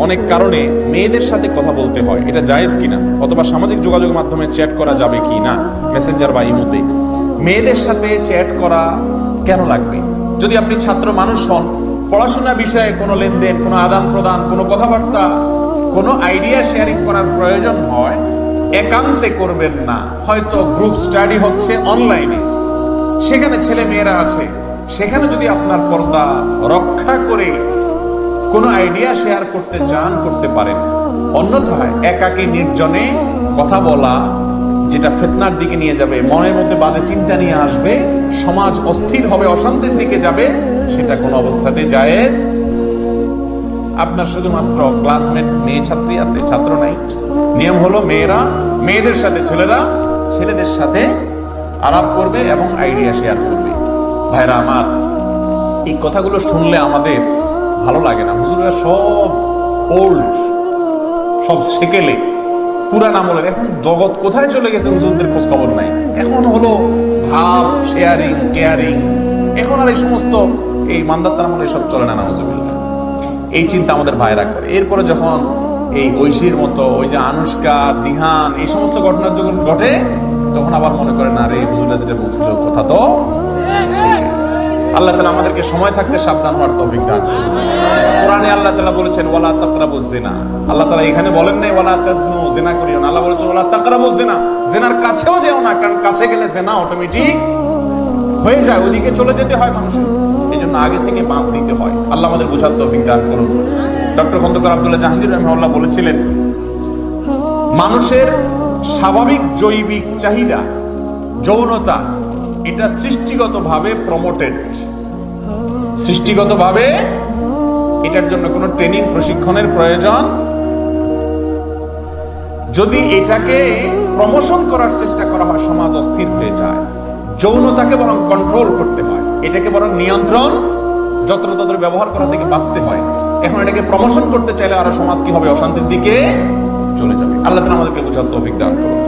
অনেক কারণে মেয়েদের সাথে কথা বলতে হয়, এটা জায়েজ কিনা, অথবা সামাজিক যোগাযোগের মাধ্যমে চ্যাট করা যাবে কি না, মেসেঞ্জার বা ইমোতে মেয়েদের সাথে চ্যাট করা কেন লাগবে? যদি আপনি ছাত্র মানুষ হন, পড়াশোনা বিষয়ে কোনো লেনদেন, কোনো আদান প্রদান, কোনো কথাবার্তা, কোনো আইডিয়া শেয়ারিং করার প্রয়োজন হয়, একান্তে করবেন না। হয়তো গ্রুপ স্টাডি হচ্ছে অনলাইনে, সেখানে ছেলে মেয়েরা আছে, সেখানে যদি আপনার পর্দা রক্ষা করে কোনো আইডিয়া শেয়ার করতে চান, করতে পারেন। অন্যথায় একাকী নির্জনে কথা বলা, যেটা ফিতনার দিকে নিয়ে যাবে, মনের মধ্যে বাজে চিন্তা নিয়ে আসবে, সমাজ অস্থির হবে, অশান্তির দিকে যাবে, সেটা কোনো অবস্থাতে জায়েজ। আপনার শুধুমাত্র ক্লাসমেট মেয়ে ছাত্রী আছে, ছাত্র নাই। নিয়ম হলো মেয়েরা মেয়েদের সাথে, ছেলেরা ছেলেদের সাথে আলাপ করবে এবং আইডিয়া শেয়ার করবে। ভাইরা আমার, এই কথাগুলো শুনলে আমাদের ভালো লাগে না। হুজুররা সব ওল্ড, সব সেকেলে, পুরান আমলের। এখন জগৎ কোথায় চলে গেছে হুজুরদের খোঁজ খবর নাই। এখন হলো ভাব, শেয়ারিং, কেয়ারিং। এখন আর এই সমস্ত এই মান্দাতার আমলে সব চলে না, নাউজুবিল্লাহ। এই চিন্তা আমাদের ভাইরা করে। এরপরে যখন এই ঐশীর মতো, ওই যে আনুষ্কা, দিহান, এই সমস্ত ঘটনা যখন ঘটে, তখন আবার মনে করে না রে, হুজুররা যেটা বলছিল কথা তো। আল্লাহ তাআলা আমাদেরকে সময় থাকতে সাবধান হওয়ার তৌফিক দান করুন। কোরআনে আল্লাহ তাআলা বলেছেন ওয়ালা তাকরাবুজ জিনা। আল্লাহ তাআলা এখানে বলেন নাই ওয়ালা তাজনু, জিনা করিও না। আল্লাহ বলেছেন ওয়ালা তাকরাবুজ জিনা, জিনার কাছেও যেও না, কারণ কাছে গেলে জিনা অটোমেটিক হয়ে যায়, ওদিকে চলে যেতে হয় মানুষের। এই জন্য আগে থেকে বাঁধ দিতে হয়। আল্লাহ আমাদের বোঝার তৌফিক দান করুন। ডক্টর খন্দকার আব্দুল্লাহ জাহাঙ্গীর রাহিমাহুল্লাহ বলেছিলেন, মানুষের স্বাভাবিক জৈবিক চাহিদা যৌনতা, এটা সৃষ্টিগতভাবে প্রমোটেড। সৃষ্টিগতভাবে এটার জন্য কোনো ট্রেনিং, প্রশিক্ষণের প্রয়োজন। যদি এটাকে প্রমোশন করার চেষ্টা করা হয়, সমাজ অস্থির হয়ে যায়। যৌনতাকে বরং কন্ট্রোল করতে হয়, এটাকে বরং নিয়ন্ত্রণ, যত্রতত্র ব্যবহার করা থেকে বাঁচতে হয়। এখন এটাকে প্রমোশন করতে চাইলে আরো সমাজ কি হবে, অশান্তির দিকে চলে যাবে। আল্লাহ তাআলা আমাদেরকে বোঝার তৌফিক দান করুন।